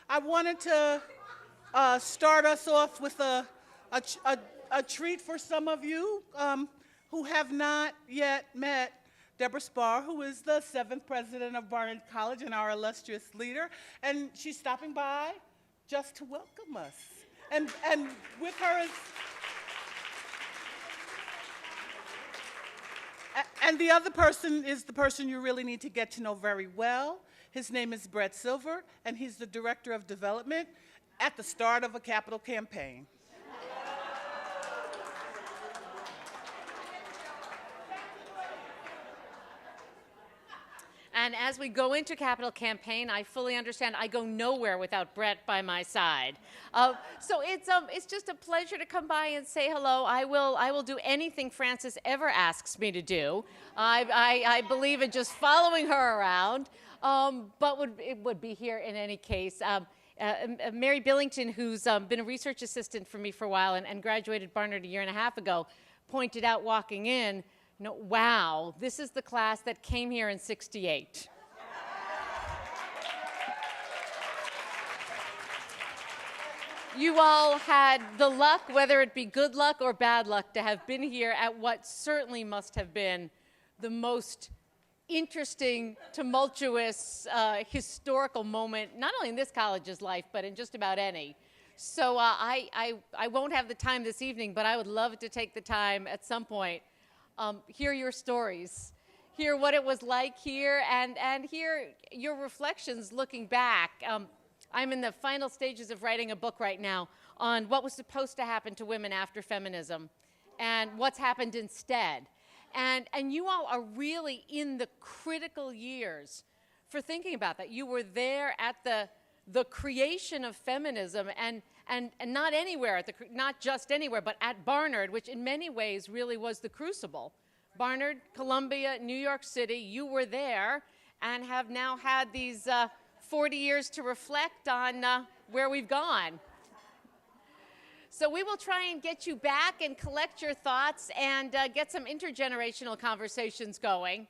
I wanted to start us off with a, ch- a treat for some of you who have not yet met Deborah Spar, who is the 7th president of Barnard College and our illustrious leader. And she's stopping by just to welcome us. And with her is... And the other person is the person you really need to get to know very well. His name is Brett Silver, and he's the Director of Development at the start of a capital campaign. And as we go into capital campaign, I fully understand I go nowhere without Brett by my side. So it's just a pleasure to come by and say hello. I will do anything Frances ever asks me to do. I believe in just following her around, but it would be here in any case. Mary Billington, who's been a research assistant for me for a while and graduated Barnard a year and a half ago, pointed out walking in, wow, this is the class that came here in '68. You all had the luck, whether it be good luck or bad luck, to have been here at what certainly must have been the most interesting, tumultuous, historical moment, not only in this college's life, but in just about any. So I won't have the time this evening, but I would love to take the time at some point, hear your stories, hear what it was like here, and hear your reflections looking back. I'm in the final stages of writing a book right now on what was supposed to happen to women after feminism and what's happened instead. And you all are really in the critical years for thinking about that. You were there at the creation of feminism and not anywhere, not just anywhere, but at Barnard, which in many ways really was the crucible. Barnard, Columbia, New York City, you were there and have now had these 40 years to reflect on where we've gone. So we will try and get you back and collect your thoughts and get some intergenerational conversations going.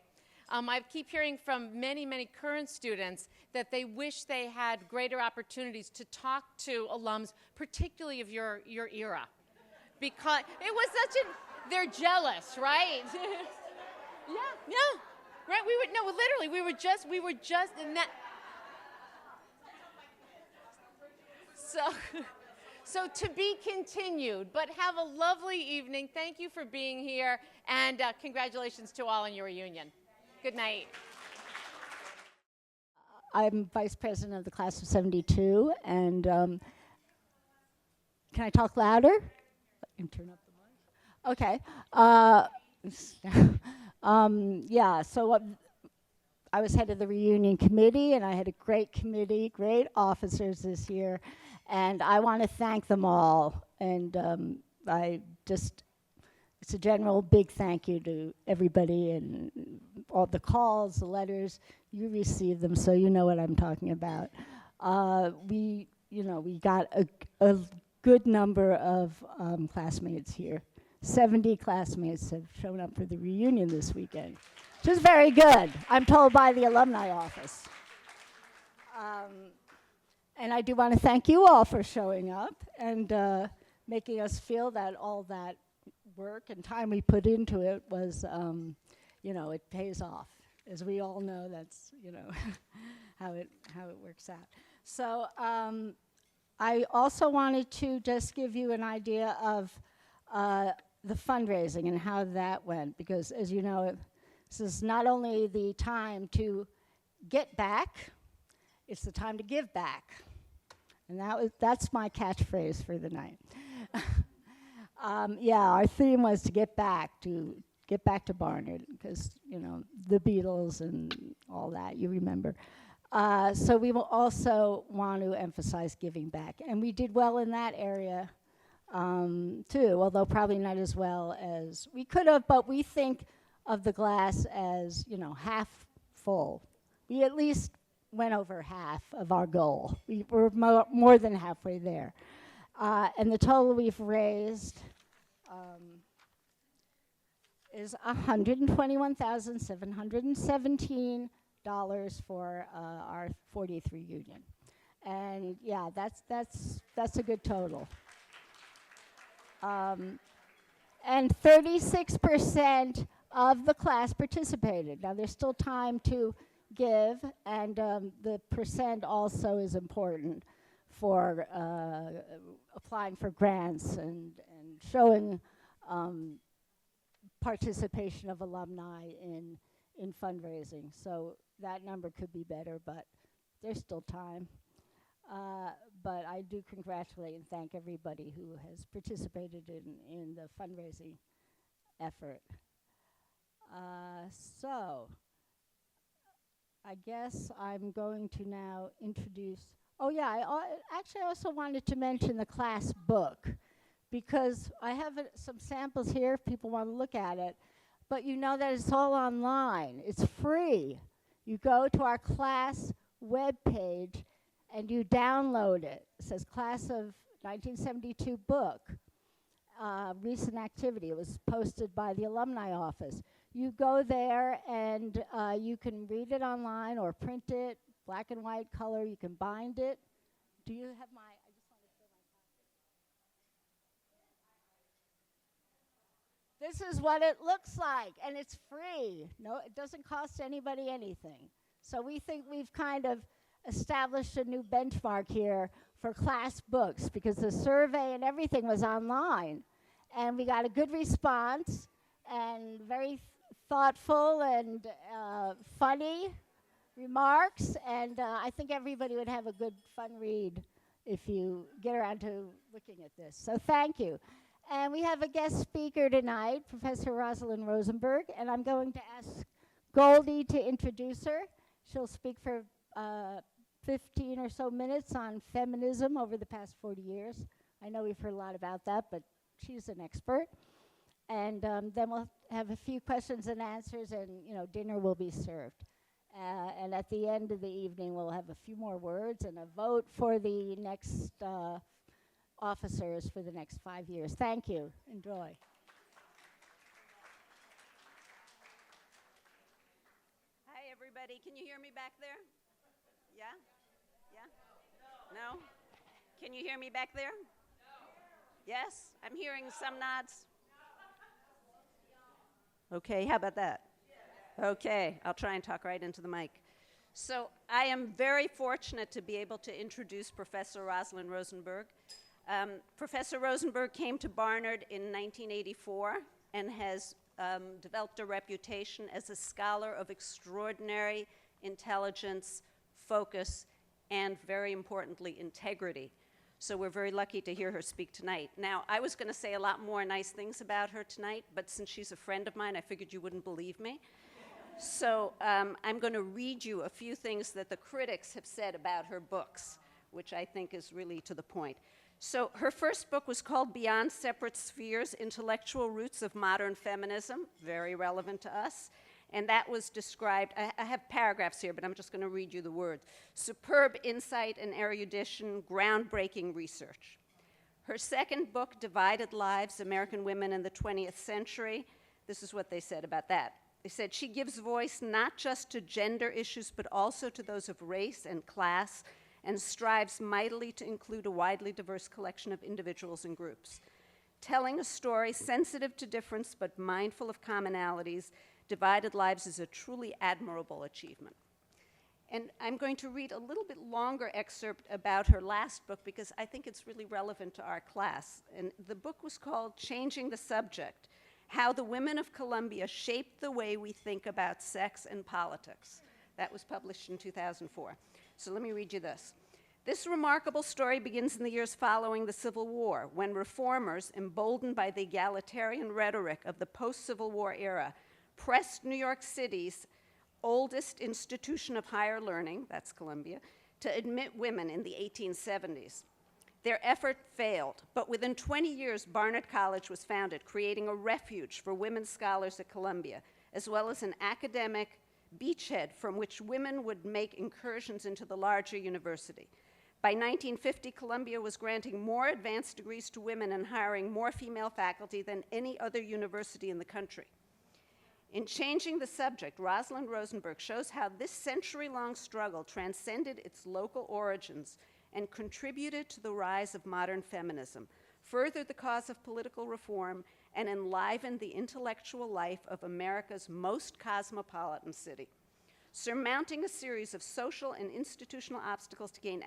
I keep hearing from many, many current students that they wish they had greater opportunities to talk to alums, particularly of your era. Because it was such a, they're jealous, right? Yeah, right, literally, we were just in that. So to be continued, but have a lovely evening. Thank you for being here, and congratulations to all on your reunion. Good night. I'm vice president of the class of '72, and can I talk louder? You can turn up the mic. Okay. Yeah, so I was head of the reunion committee, and I had a great committee, great officers this year, and I want to thank them all. And it's a general big thank you to everybody and all the calls, the letters. You received them, so you know what I'm talking about. We got a good number of classmates here. 70 classmates have shown up for the reunion this weekend, which is very good. I'm told by the alumni office. And I do want to thank you all for showing up and making us feel that all that work and time we put into it was, it pays off. As we all know, that's, how it works out. So I also wanted to just give you an idea of the fundraising and how that went, because as you know, this is not only the time to get back, it's the time to give back. And that's my catchphrase for the night. Our theme was to get back to Barnard, because the Beatles and all that, you remember. So we will also want to emphasize giving back, and we did well in that area too, although probably not as well as we could have. But we think of the glass as half full. We at least went over half of our goal. We were more than halfway there. And the total we've raised is $121,717 for our 40th reunion. And yeah, that's a good total. And 36% of the class participated. Now there's still time to give, and the percent also is important for applying for grants and showing participation of alumni in fundraising. So that number could be better, but there's still time. But I do congratulate and thank everybody who has participated in the fundraising effort. So I guess I'm going to now introduce, oh yeah, actually I also wanted to mention the class book, because I have some samples here if people want to look at it, but you know that it's all online. It's free. You go to our class webpage and you download it. It says Class of 1972 book, recent activity. It was posted by the alumni office. You go there and you can read it online or print it, black and white color. You can bind it. Do you have my, I just want to show my copy. This is what it looks like, and it's free. No, it doesn't cost anybody anything. So we think we've kind of established a new benchmark here for class books, because the survey and everything was online, and we got a good response and very thoughtful and funny remarks, and I think everybody would have a good fun read if you get around to looking at this. So thank you. And we have a guest speaker tonight, Professor Rosalind Rosenberg, and I'm going to ask Goldie to introduce her. She'll speak for 15 or so minutes on feminism over the past 40 years. I know we've heard a lot about that, but she's an expert. And then we'll have a few questions and answers, and dinner will be served. And at the end of the evening, we'll have a few more words and a vote for the next officers for the next 5 years. Thank you. Enjoy. Hi, everybody. Can you hear me back there? Yeah? Yeah? No? Can you hear me back there? Yes? I'm hearing some nods. Okay, how about that? Okay, I'll try and talk right into the mic. So I am very fortunate to be able to introduce Professor Rosalind Rosenberg. Professor Rosenberg came to Barnard in 1984 and has developed a reputation as a scholar of extraordinary intelligence, focus, and very importantly, integrity. So we're very lucky to hear her speak tonight. Now, I was going to say a lot more nice things about her tonight, but since she's a friend of mine, I figured you wouldn't believe me. So I'm going to read you a few things that the critics have said about her books, which I think is really to the point. So her first book was called Beyond Separate Spheres, Intellectual Roots of Modern Feminism, very relevant to us. And that was described, I have paragraphs here, but I'm just going to read you the words. Superb insight and erudition, groundbreaking research. Her second book, Divided Lives, American Women in the 20th Century, this is what they said about that. They said, she gives voice not just to gender issues, but also to those of race and class, and strives mightily to include a widely diverse collection of individuals and groups. Telling a story sensitive to difference, but mindful of commonalities, Divided Lives is a truly admirable achievement. And I'm going to read a little bit longer excerpt about her last book because I think it's really relevant to our class. And the book was called Changing the Subject, How the Women of Columbia Shaped the Way We Think About Sex and Politics. That was published in 2004. So let me read you this. This remarkable story begins in the years following the Civil War, when reformers, emboldened by the egalitarian rhetoric of the post-Civil War era, pressed New York City's oldest institution of higher learning, that's Columbia, to admit women in the 1870s. Their effort failed, but within 20 years, Barnard College was founded, creating a refuge for women scholars at Columbia, as well as an academic beachhead from which women would make incursions into the larger university. By 1950, Columbia was granting more advanced degrees to women and hiring more female faculty than any other university in the country. In Changing the Subject, Rosalind Rosenberg shows how this century-long struggle transcended its local origins and contributed to the rise of modern feminism, furthered the cause of political reform, and enlivened the intellectual life of America's most cosmopolitan city. Surmounting a series of social and institutional obstacles to gain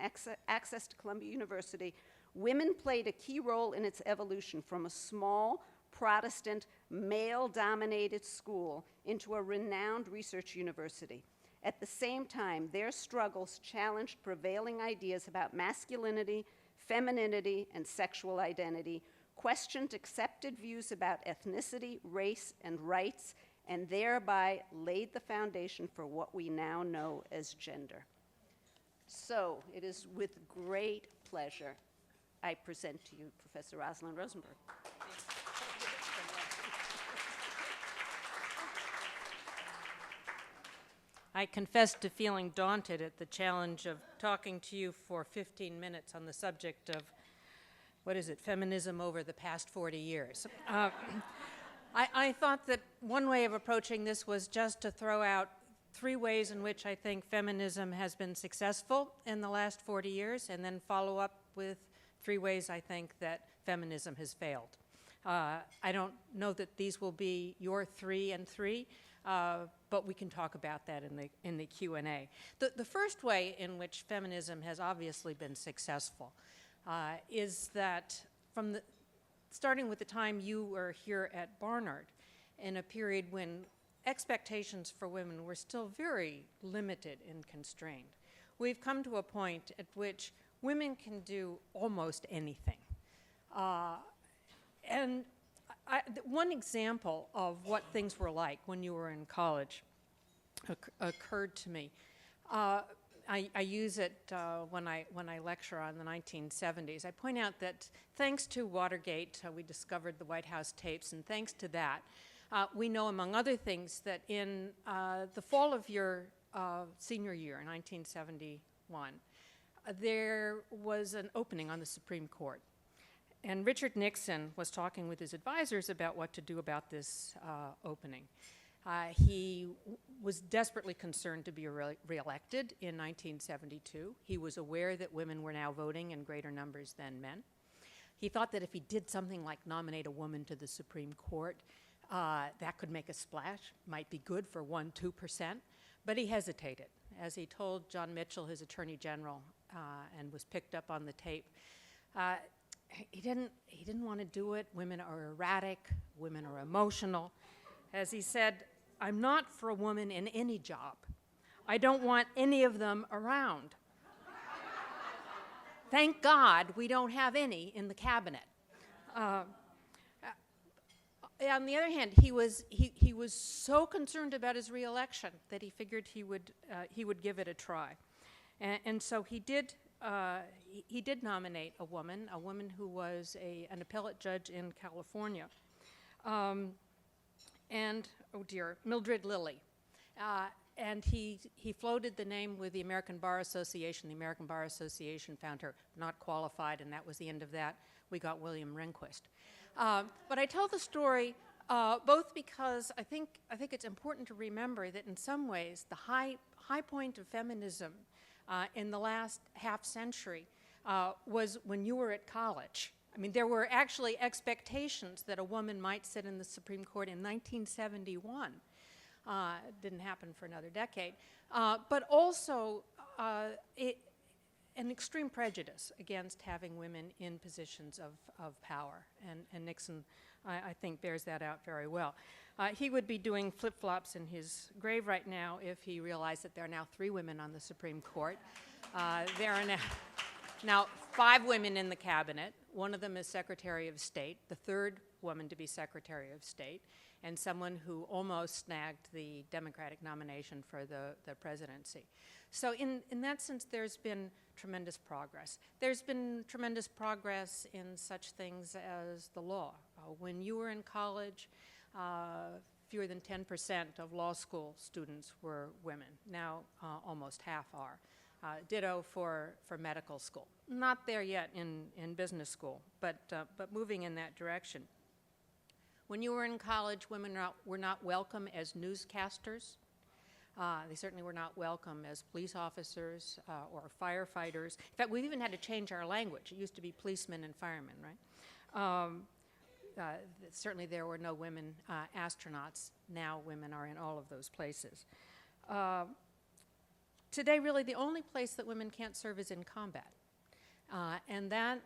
access to Columbia University, women played a key role in its evolution from a small, Protestant, male-dominated school into a renowned research university. At the same time, their struggles challenged prevailing ideas about masculinity, femininity, and sexual identity, questioned accepted views about ethnicity, race, and rights, and thereby laid the foundation for what we now know as gender. So it is with great pleasure I present to you Professor Rosalind Rosenberg. I confess to feeling daunted at the challenge of talking to you for 15 minutes on the subject of, what is it, feminism over the past 40 years. I thought that one way of approaching this was just to throw out 3 ways in which I think feminism has been successful in the last 40 years, and then follow up with 3 ways I think that feminism has failed. I don't know that these will be your 3 and 3, but we can talk about that in the Q&A. The first way in which feminism has obviously been successful is that starting with the time you were here at Barnard, in a period when expectations for women were still very limited and constrained, we've come to a point at which women can do almost anything. And one example of what things were like when you were in college occurred to me. I use it when I lecture on the 1970s. I point out that thanks to Watergate, we discovered the White House tapes, and thanks to that, we know, among other things, that in the fall of your senior year, 1971, there was an opening on the Supreme Court. And Richard Nixon was talking with his advisors about what to do about this opening. He was desperately concerned to be reelected in 1972. He was aware that women were now voting in greater numbers than men. He thought that if he did something like nominate a woman to the Supreme Court, that could make a splash, might be good for 1–2%, but he hesitated. As he told John Mitchell, his Attorney General, and was picked up on the tape, he didn't want to do it. Women are erratic, women are emotional. As he said, I'm not for a woman in any job. I don't want any of them around. Thank God we don't have any in the cabinet. On the other hand, he was so concerned about his reelection that he figured he would give it a try, and so he did nominate a woman who was an appellate judge in California, and oh dear, Mildred Lilly. And he floated the name with the American Bar Association. The American Bar Association found her not qualified, and that was the end of that. We got William Rehnquist. But I tell the story both because I think it's important to remember that in some ways the high point of feminism in the last half century was when you were at college. I mean, there were actually expectations that a woman might sit in the Supreme Court in 1971. It didn't happen for another decade. But also an extreme prejudice against having women in positions of power. And Nixon, I think, bears that out very well. He would be doing flip-flops in his grave right now if he realized that there are now 3 women on the Supreme Court. There are now 5 women in the cabinet. One of them is Secretary of State, the 3rd woman to be Secretary of State, and someone who almost snagged the Democratic nomination for the presidency. So in that sense, there's been tremendous progress. There's been tremendous progress in such things as the law. When you were in college, fewer than 10% of law school students were women. Now almost half are. Ditto for medical school. Not there yet in business school, but moving in that direction. When you were in college, women were not welcome as newscasters. They certainly were not welcome as police officers or firefighters. In fact, we've even had to change our language. It used to be policemen and firemen, right? Certainly there were no women astronauts. Now women are in all of those places. Today, really, the only place that women can't serve is in combat. And that...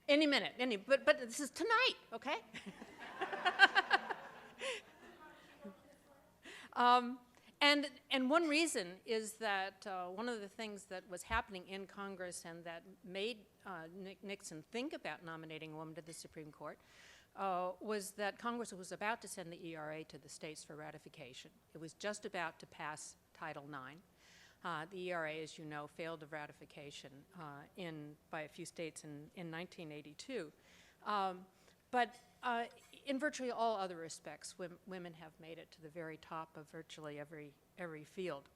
Any minute, but this is tonight, okay? And one reason is that one of the things that was happening in Congress and that made Nixon think about nominating a woman to the Supreme Court was that Congress was about to send the ERA to the states for ratification. It was just about to pass Title IX. The ERA, as you know, failed of ratification by a few states in 1982. But in virtually all other respects, women have made it to the very top of virtually every field.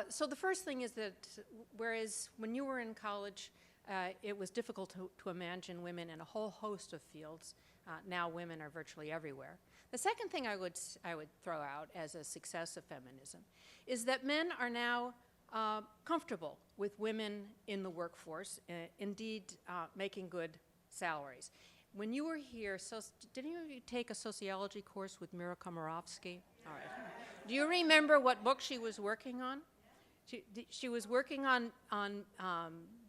So the first thing is that whereas when you were in college, it was difficult to imagine women in a whole host of fields, now women are virtually everywhere. The second thing I would throw out as a success of feminism is that men are now comfortable with women in the workforce, indeed making good salaries. When you were here, didn't you take a sociology course with Mira Komarovsky? All right. Do you remember what book she was working on? She was working on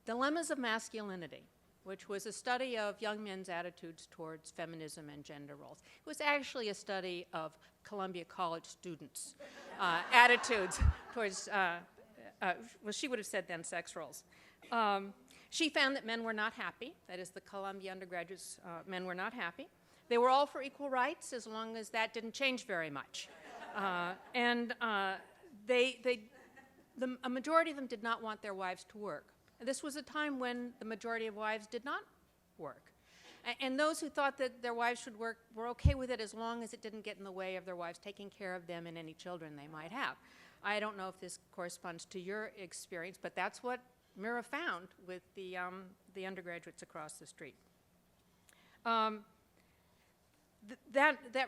Dilemmas of Masculinity, which was a study of young men's attitudes towards feminism and gender roles. It was actually a study of Columbia College students' attitudes towards, well, she would have said then sex roles. She found that men were not happy, that is, the Columbia undergraduates, men were not happy. They were all for equal rights as long as that didn't change very much. A majority of them did not want their wives to work. This was a time when the majority of wives did not work. And those who thought that their wives should work were okay with it as long as it didn't get in the way of their wives taking care of them and any children they might have. I don't know if this corresponds to your experience, but that's what Mira found with the undergraduates across the street. That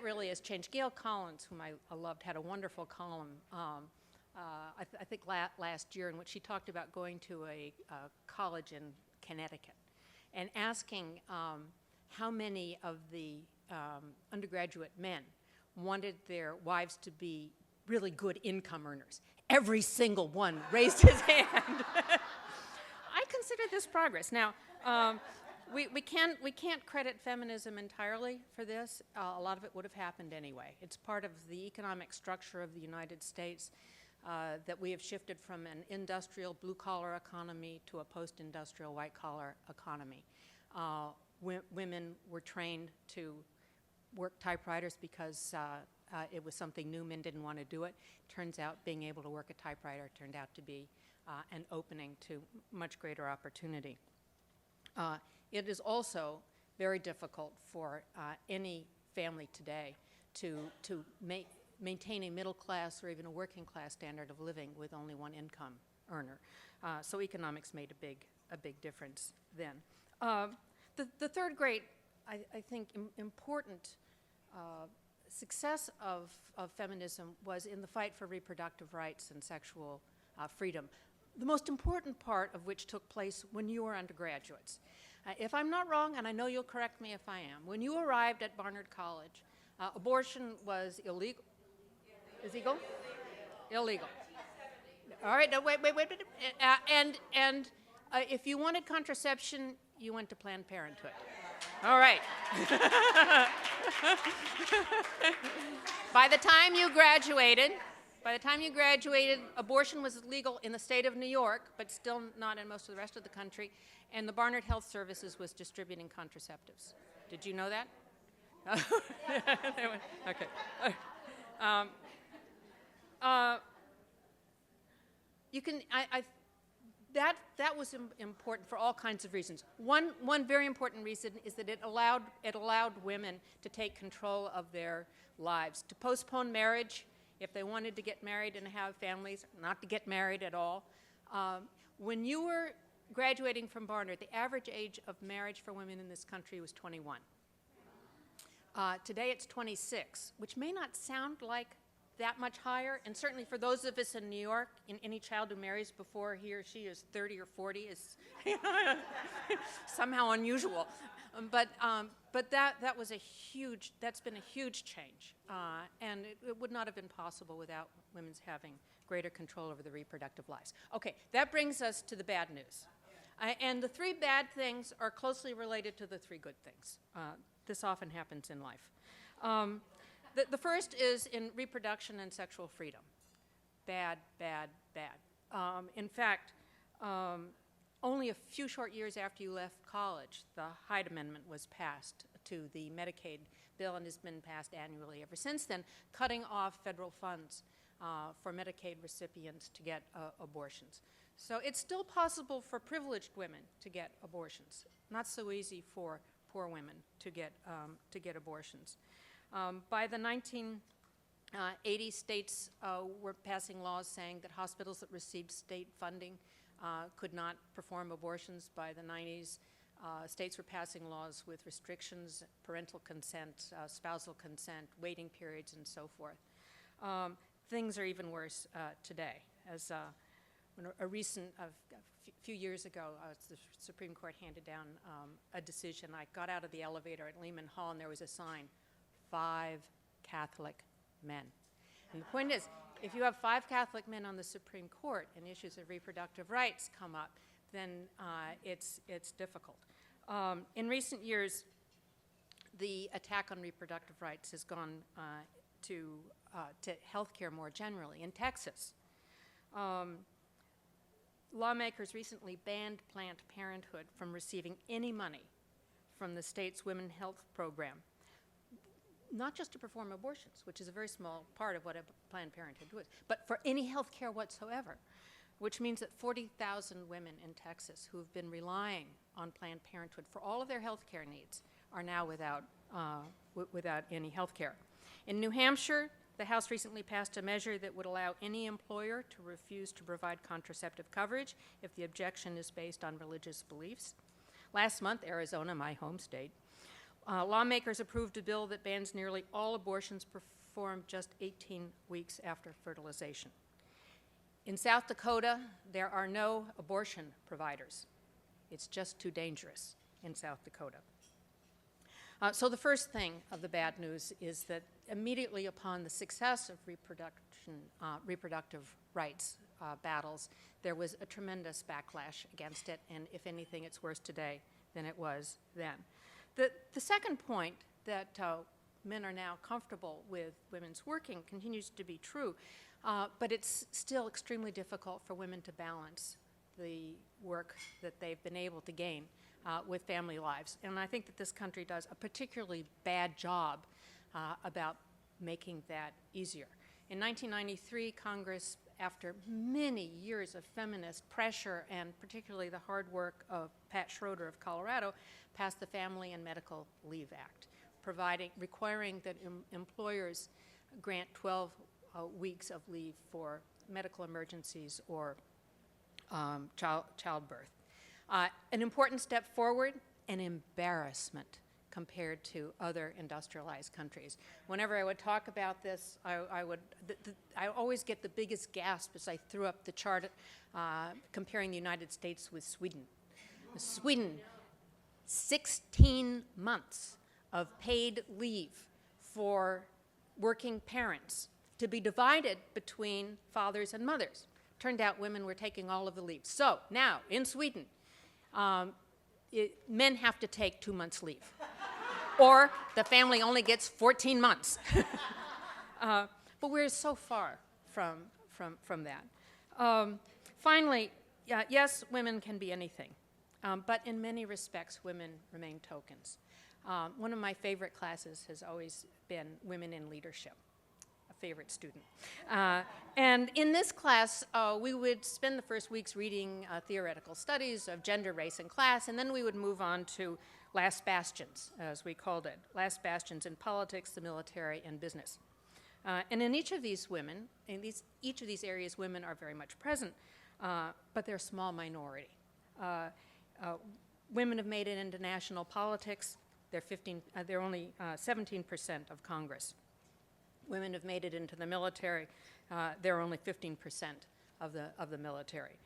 really has changed. Gail Collins, whom I loved, had a wonderful column I think last year in which she talked about going to a college in Connecticut and asking how many of the undergraduate men wanted their wives to be really good income earners. Every single one raised his hand. I consider this progress. Now, we can't credit feminism entirely for this. A lot of it would have happened anyway. It's part of the economic structure of the United States that we have shifted from an industrial blue-collar economy to a post-industrial white-collar economy. Women were trained to work typewriters because it was something new. Men didn't want to do it. Turns out being able to work a typewriter turned out to be an opening to much greater opportunity. It is also very difficult for any family today to maintain a middle class or even a working class standard of living with only one income earner. So economics made a big difference then. The third great, I think, important success of feminism was in the fight for reproductive rights and sexual freedom, the most important part of which took place when you were undergraduates. If I'm not wrong, and I know you'll correct me if I am, when you arrived at Barnard College, abortion was illegal. Is illegal? Illegal. All right, no, wait. And if you wanted contraception, you went to Planned Parenthood. All right. By the time you graduated, abortion was legal in the state of New York, but still not in most of the rest of the country, and the Barnard Health Services was distributing contraceptives. Did you know that? Okay. That was important for all kinds of reasons. One very important reason is that it allowed women to take control of their lives, to postpone marriage if they wanted to get married and have families, not to get married at all. When you were graduating from Barnard, the average age of marriage for women in this country was 21. Today it's 26, which may not sound like that much higher, and certainly for those of us in New York, any child who marries before he or she is 30 or 40 is somehow unusual. But that was that's been a huge change, and it would not have been possible without women's having greater control over their reproductive lives. Okay, that brings us to the bad news. And the three bad things are closely related to the three good things. This often happens in life. The first is in reproduction and sexual freedom. Bad, bad, bad. In fact, only a few short years after you left college, the Hyde Amendment was passed to the Medicaid bill and has been passed annually ever since then, cutting off federal funds for Medicaid recipients to get abortions. So it's still possible for privileged women to get abortions. Not so easy for poor women to get abortions. By the 1980s, states were passing laws saying that hospitals that received state funding could not perform abortions. By the 90s, states were passing laws with restrictions, parental consent, spousal consent, waiting periods, and so forth. Things are even worse today. As when a few years ago, the Supreme Court handed down a decision. I got out of the elevator at Lehman Hall, and there was a sign, 5 Catholic men. And the point is, if you have 5 Catholic men on the Supreme Court and issues of reproductive rights come up, then it's difficult. In recent years, the attack on reproductive rights has gone to healthcare more generally. In Texas, lawmakers recently banned Planned Parenthood from receiving any money from the state's Women's Health Program, not just to perform abortions, which is a very small part of what a Planned Parenthood does, but for any health care whatsoever, which means that 40,000 women in Texas who have been relying on Planned Parenthood for all of their health care needs are now without any health care. In New Hampshire, the House recently passed a measure that would allow any employer to refuse to provide contraceptive coverage if the objection is based on religious beliefs. Last month, Arizona, my home state, lawmakers approved a bill that bans nearly all abortions performed just 18 weeks after fertilization. In South Dakota, there are no abortion providers. It's just too dangerous in South Dakota. So the first thing of the bad news is that immediately upon the success of reproductive rights battles, there was a tremendous backlash against it, and if anything, it's worse today than it was then. The second point, that men are now comfortable with women's working, continues to be true, but it's still extremely difficult for women to balance the work that they've been able to gain with family lives. And I think that this country does a particularly bad job about making that easier. In 1993, Congress, after many years of feminist pressure and particularly the hard work of Pat Schroeder of Colorado, passed the Family and Medical Leave Act, requiring that employers grant 12 weeks of leave for medical emergencies or childbirth. An important step forward, an embarrassment compared to other industrialized countries. Whenever I would talk about this, I always get the biggest gasp as I threw up the chart comparing the United States with Sweden. Sweden, 16 months of paid leave for working parents to be divided between fathers and mothers. Turned out women were taking all of the leave. So now, in Sweden, men have to take 2 months leave. Or the family only gets 14 months. But we're so far from that. Finally, yes, women can be anything. But in many respects, women remain tokens. One of my favorite classes has always been Women in Leadership, a favorite student. And in this class, we would spend the first weeks reading theoretical studies of gender, race, and class, and then we would move on to last bastions, as we called it, last bastions in politics, the military, and business. And in each of these areas, women are very much present, but they're a small minority. Women have made it into national politics. They're only 17% of Congress. Women have made it into the military. They're only 15% of the military.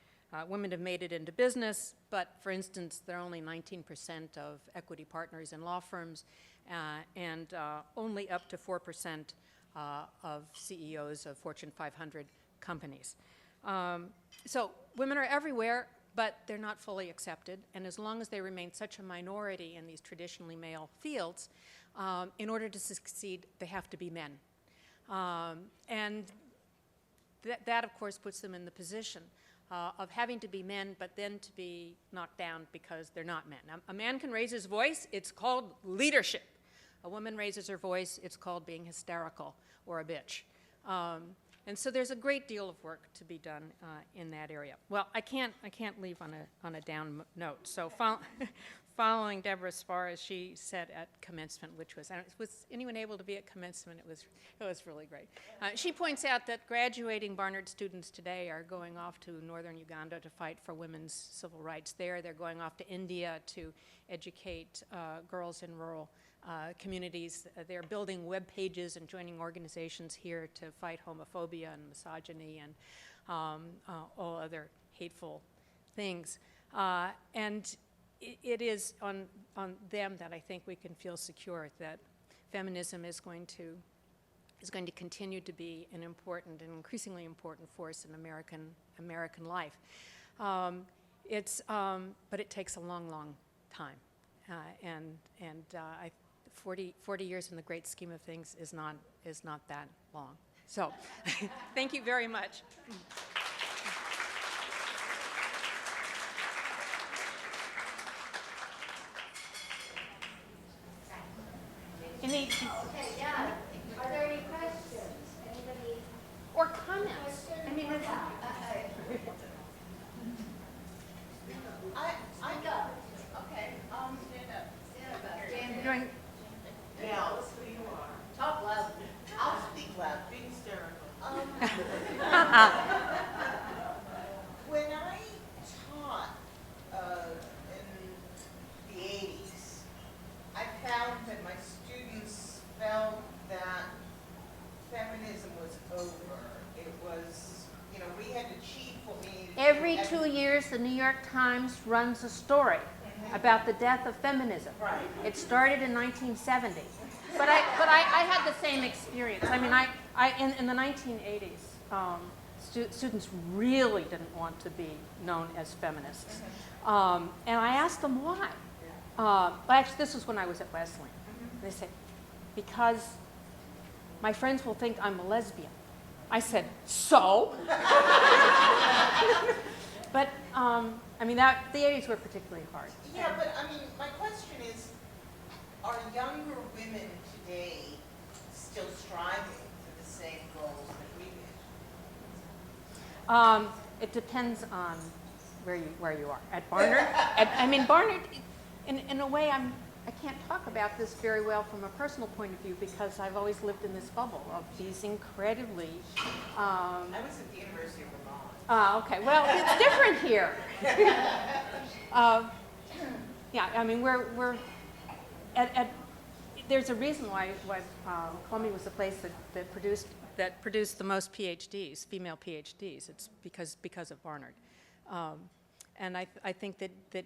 Women have made it into business, but for instance, they're only 19% of equity partners in law firms, and only up to 4% of CEOs of Fortune 500 companies. So women are everywhere, but they're not fully accepted, and as long as they remain such a minority in these traditionally male fields, in order to succeed, they have to be men. And that, of course, puts them in the position of having to be men, but then to be knocked down because they're not men. Now, a man can raise his voice, it's called leadership. A woman raises her voice, it's called being hysterical or a bitch. And so there's a great deal of work to be done in that area. Well, I can't leave on a down note. So following Deborah Spar, as she said at commencement, was anyone able to be at commencement? It was really great. She points out that graduating Barnard students today are going off to northern Uganda to fight for women's civil rights there. They're going off to India to educate girls in rural communities. They're building web pages and joining organizations here to fight homophobia and misogyny and all other hateful things. And it is on them that I think we can feel secure that feminism is going to continue to be an important and increasingly important force in American life. But it takes a long, long time, and 40 years in the great scheme of things is not that long. So, thank you very much. Okay, yeah. Are there any questions? Anybody? Or comments? I mean, I got it. Okay. Stand up. Doing, Now, who you are. Talk loud. I'll speak loud. Be hysterical. When I taught in the 80s, I found that my students felt that feminism was over. It was, we had to achieve what we needed to Every achieve. 2 years, the New York Times runs a story about the death of feminism. Right. It started in 1970. But I had the same experience. I mean, in the 1980s, students really didn't want to be known as feminists. And I asked them why. Well, actually, this was when I was at Wesleyan. They said, because my friends will think I'm a lesbian. I said, so? But, I mean, the 80s were particularly hard. Yeah, but I mean, my question is, are younger women today still striving for the same goals that we did? It depends on where you are. At Barnard, I mean, Barnard, in a way, I can't talk about this very well from a personal point of view because I've always lived in this bubble of these incredibly. I was at the University of Vermont. Okay, well, it's different here. Yeah, I mean, we're at there's a reason why Columbia was the place that produced the most PhDs, female PhDs. It's because of Barnard, and I think that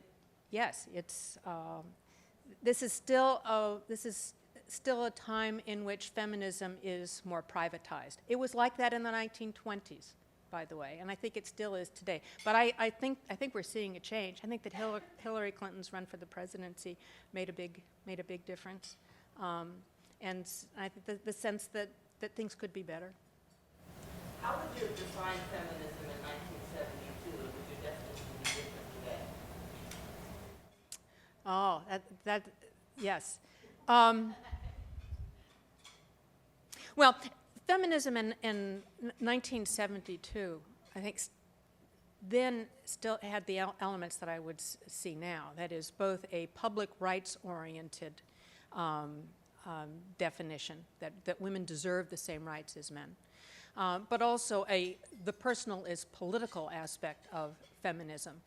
yes, it's this is still a time in which feminism is more privatized. It was like that in the 1920s, by the way, and I think it still is today. But I think we're seeing a change. I think that Hillary Clinton's run for the presidency made a big difference, and I think the sense that things could be better. How would you define feminism in 1972, and would your definition be different today? Oh, that yes. Well, feminism in 1972, I think, then still had the elements that I would see now. That is both a public rights-oriented definition that women deserve the same rights as men, but also the personal is political aspect of feminism.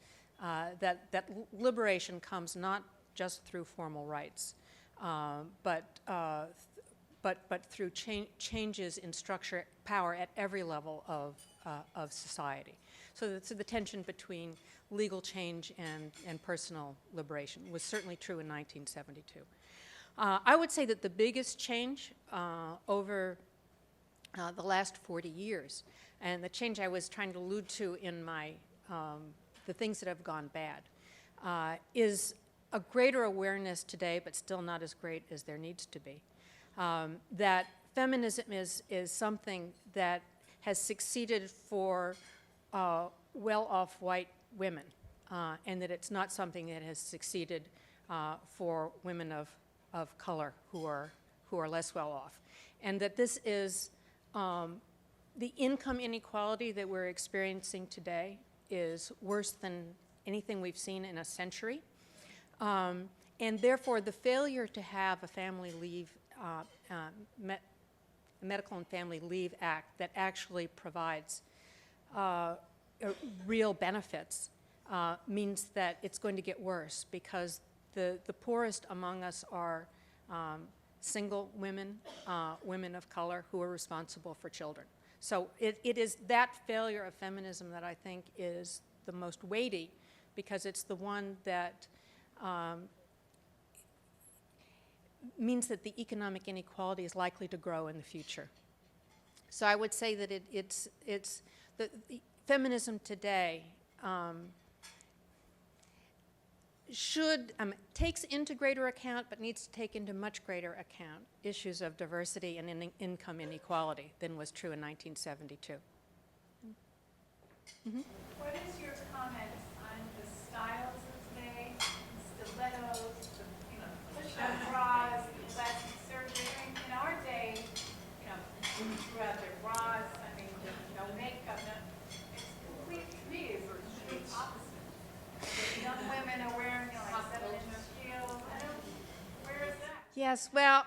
that liberation comes not just through formal rights, but through changes in structure, power at every level of society. So the tension between legal change and personal liberation was certainly true in 1972. I would say that the biggest change over the last 40 years, and the change I was trying to allude to in my the things that have gone bad, is a greater awareness today, but still not as great as there needs to be, that feminism is something that has succeeded for well-off white women, and that it's not something that has succeeded for women of color who are less well off, and that this is the income inequality that we're experiencing today is worse than anything we've seen in a century, and therefore the failure to have a family leave, Medical and Family Leave Act that actually provides real benefits means that it's going to get worse, because the poorest among us are single women, women of color who are responsible for children. So it is that failure of feminism that I think is the most weighty, because it's the one that means that the economic inequality is likely to grow in the future. So I would say that it's the feminism today takes into greater account, but needs to take into much greater account issues of diversity and income inequality than was true in 1972. Mm-hmm. What is your comment on the styles of today? Stilettos, push-up bras, plastic surgery. In our day, throughout their bras, no makeup, it's complete, to me, it's the complete opposite. Young women are wearing, like 7-inch heels. Where is that? Yes, well,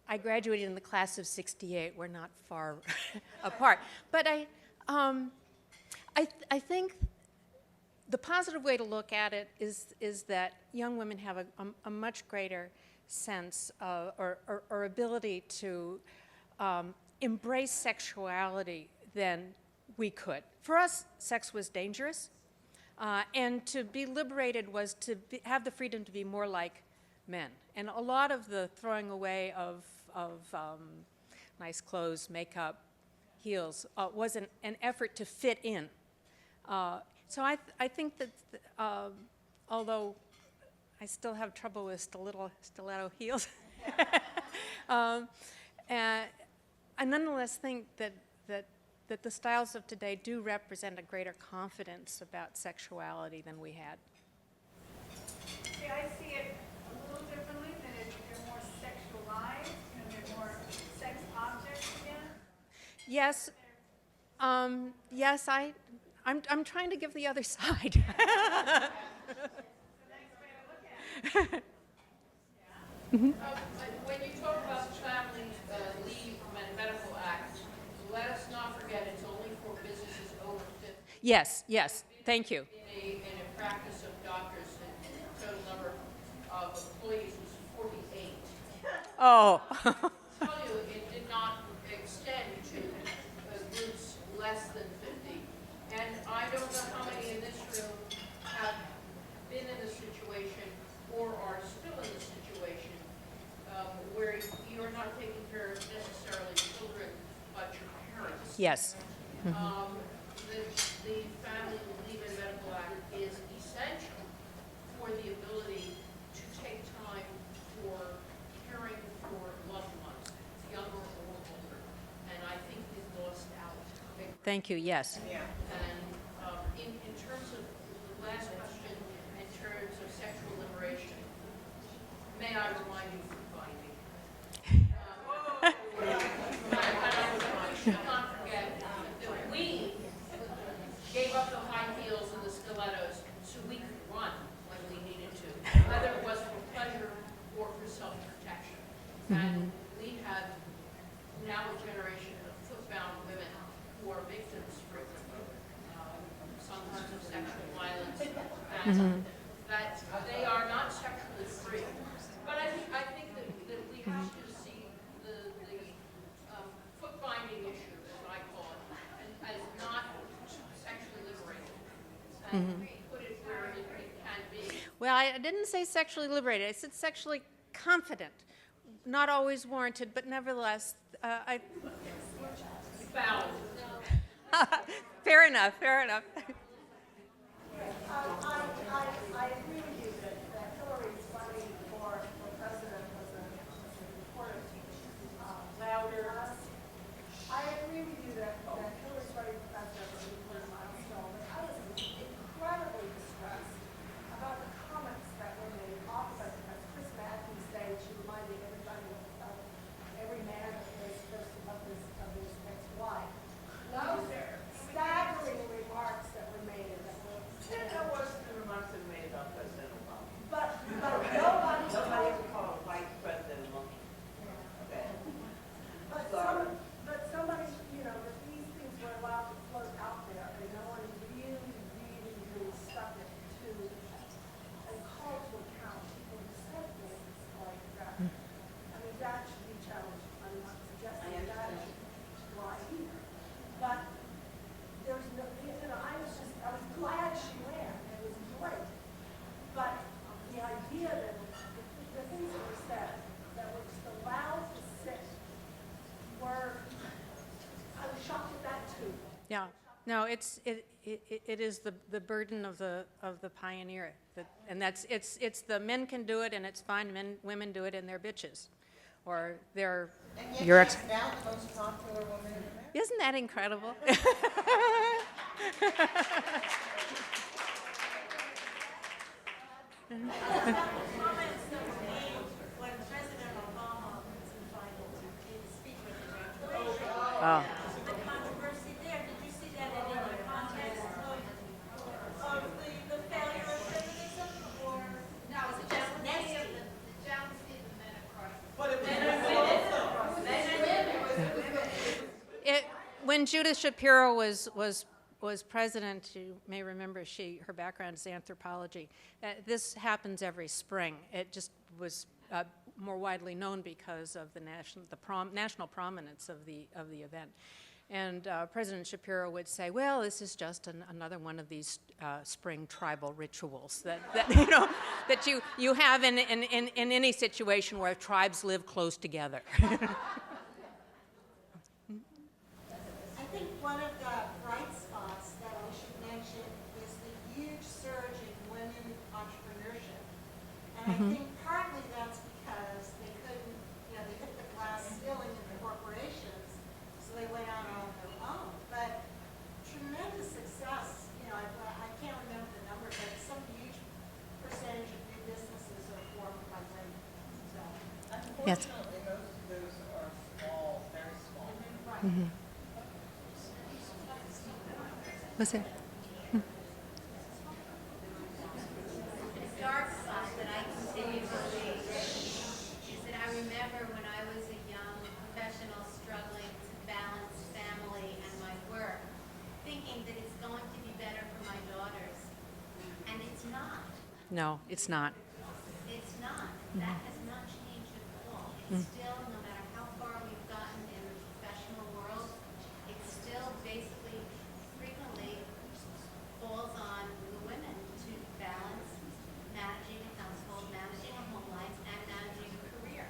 I graduated in the class of '68. We're not far apart. But I think the positive way to look at it is that young women have a much greater sense of, or ability to embrace sexuality than we could. For us, sex was dangerous, and to be liberated was to have the freedom to be more like men. And a lot of the throwing away of nice clothes, makeup, heels was an effort to fit in. So I think that although I still have trouble with stiletto heels, I nonetheless think that the styles of today do represent a greater confidence about sexuality than we had. See, I see it a little differently, that they're more sexualized, they're more sex objects again. Yes, yes, I'm trying to give the other side. When you talk about the Family Leave and Medical Act, let us not forget it's only for businesses over 50. Yes, thank you. In a practice of doctors, the total number of employees was 48. Oh. I tell you, it did not extend to groups less than 50. And I don't know how many in this room have been in a situation or are still in a situation where you're not taking care of necessarily children, but your parents. Yes. The Family Leave and Medical Act is essential for the ability to take time for caring for loved ones, younger or older. And I think we've lost out. Thank you, yes. And in terms of the last question, in terms of sexual liberation, may I remind you from finding? I should not forget that we gave up the high heels and the stilettos so we could run when we needed to, whether it was for pleasure or for self-protection. And we have now a generation of foot-bound women who are victims, for sometimes of sexual violence, and that they are not sexually free. But I think that we have to see the foot binding issue, as I call it, and as not sexually liberating, and put it where it can be. Well, I didn't say sexually liberated. I said sexually confident. Not always warranted, but nevertheless, Valid. fair enough, fair enough. I agree with you that Hillary's running for president was an important louder. I agree with you that Hillary's running for president was an important milestone. But I was incredibly distressed about the comments that were made off of Chris Matthews Day. She reminded everybody of every man of his ex-wife. Those staggering remarks that were made. That wasn't the remarks that were made about President Obama. But nobody. Somebody ever called a white president a monkey. Okay. But somebody, that these things were allowed to float out there, and no one really stuck it to and called to account people who said things like that. I mean, that should be challenged. I'm not suggesting that should lie either. But there's no, I was glad she ran. It was great. But the idea that the things that were said that were just allowed to sit were, I was shocked at that too. Yeah. No, it is the burden of the pioneer, and it's the men can do it and it's fine. Women do it and they're bitches, or they're your ex. Now the most popular woman in America. Isn't that incredible? Comments that were made when President Obama was invited to speak with the graduation. Oh. The controversy there, did you see that in the context of the failure of feminism, or? No, it was just many of the jealousy of the men at Christ. But it When Judith Shapiro was president, you may remember her background is anthropology. This happens every spring. It just was more widely known because of the national prominence of the event. And President Shapiro would say, "Well, this is just another one of these spring tribal rituals that that you have in any situation where tribes live close together." I think one of the bright spots that we should mention is the huge surge in women entrepreneurship. And I think partly that's because they couldn't, they hit the glass ceiling in the corporations, so they went out on their own. But tremendous success, I can't remember the number, but some huge percentage of new businesses are formed by women. So, Yes. Unfortunately, most of those are small, very small. right. What's that? The dark side that I continue to see is that I remember when I was a young professional struggling to balance family and my work, thinking that it's going to be better for my daughters. And it's not. No, it's not. It's not. That has not changed at all. It's still, no matter how far we've gotten in the professional world, it's still basically frequently falls on the women to balance managing a household, managing a home life, and managing a career.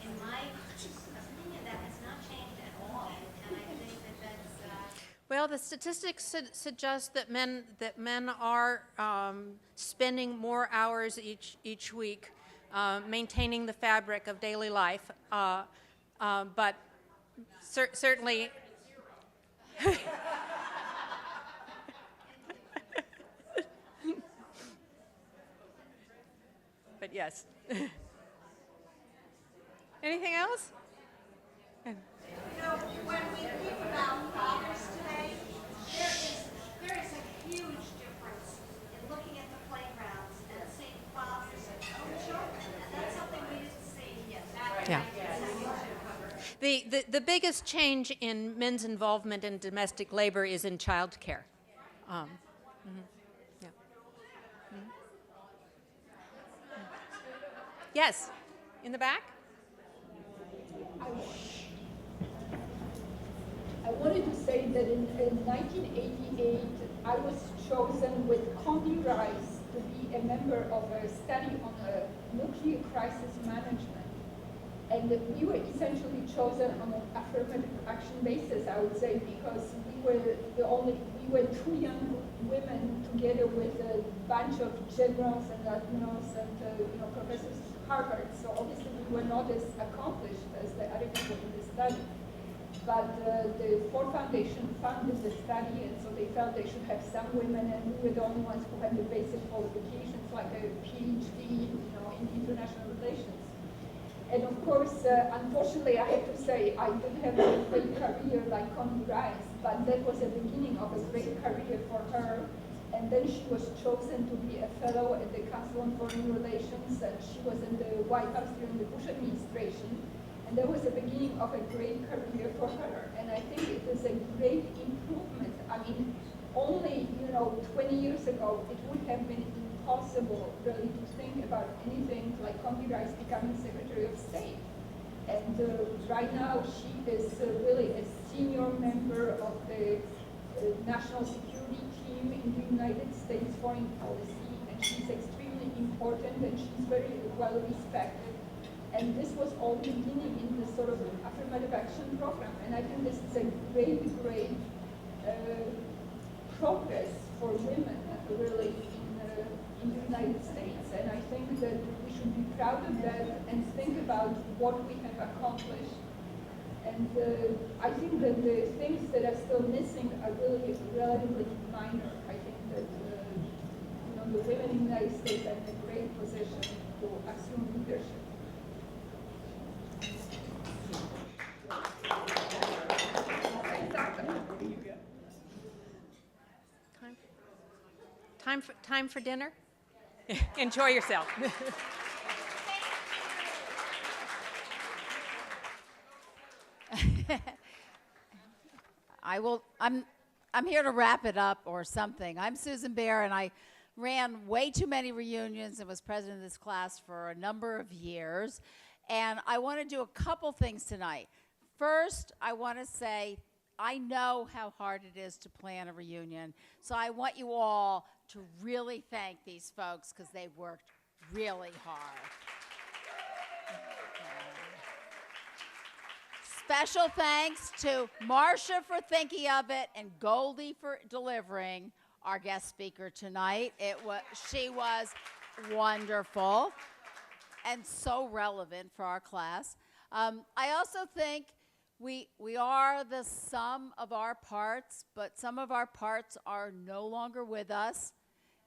In my opinion, that has not changed at all, and I think that's Well, the statistics suggest that men are spending more hours each week maintaining the fabric of daily life, but certainly. But yes. Anything else? When we think about fathers today, there is a huge difference in looking at the playgrounds and seeing fathers and children. And that's something we didn't see yet. Yeah. The biggest change in men's involvement in domestic labor is in childcare. Yeah. Yes, in the back? I wanted to say that in 1988, I was chosen with Condi Rice to be a member of a study on nuclear crisis management. And we were essentially chosen on an affirmative action basis, I would say, because we were two young women together with a bunch of generals and admirals and professors at Harvard. So obviously we were not as accomplished as the other people in the study. But the Ford Foundation funded the study, and so they felt they should have some women, and we were the only ones who had the basic qualifications, like a PhD, in international relations. And of course, unfortunately, I have to say, I didn't have a great career like Connie Rice, but that was the beginning of a great career for her. And then she was chosen to be a fellow at the Council on Foreign Relations, and she was in the White House during the Bush administration. And that was the beginning of a great career for her. And I think it is a great improvement. I mean, only 20 years ago, it would have been impossible really to think about anything like Condi Rice becoming Secretary of State. And right now, she is really a senior member of the national security team in the United States foreign policy. And she's extremely important, and she's very well respected. And this was all beginning in this sort of affirmative action program. And I think this is a great, great progress for women, really, in the United States. And I think that we should be proud of that and think about what we have accomplished. And I think that the things that are still missing are really relatively minor. I think that the women in the United States are in a great position to assume leadership. Time for dinner? Enjoy yourself. I'm here to wrap it up or something. I'm Susan Bear, and I ran way too many reunions and was president of this class for a number of years. And I want to do a couple things tonight. First, I want to say I know how hard it is to plan a reunion, so I want you all to really thank these folks because they worked really hard. Special thanks to Marcia for thinking of it and Goldie for delivering our guest speaker tonight. She was wonderful and so relevant for our class. I also think we are the sum of our parts, but some of our parts are no longer with us.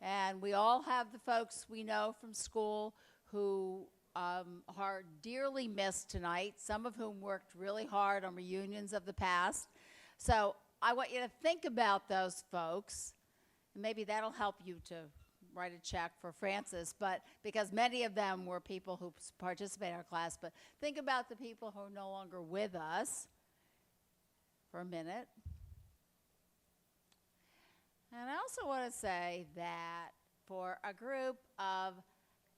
And we all have the folks we know from school who are dearly missed tonight, some of whom worked really hard on reunions of the past. So I want you to think about those folks, and maybe that'll help you to write a check for Francis, but because many of them were people who participated in our class, but think about the people who are no longer with us for a minute. And I also want to say that for a group of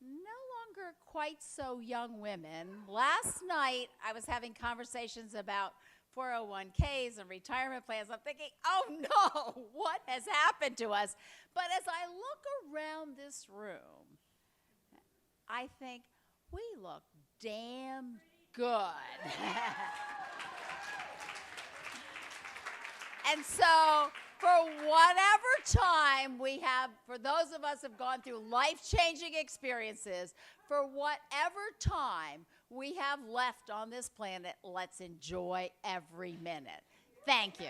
no longer quite so young women, last night I was having conversations about 401ks and retirement plans. I'm thinking, oh no, what has happened to us? But as I look around this room, I think we look damn good. And so for whatever time we have, for those of us who have gone through life-changing experiences, for whatever time we have left on this planet, let's enjoy every minute. Thank you.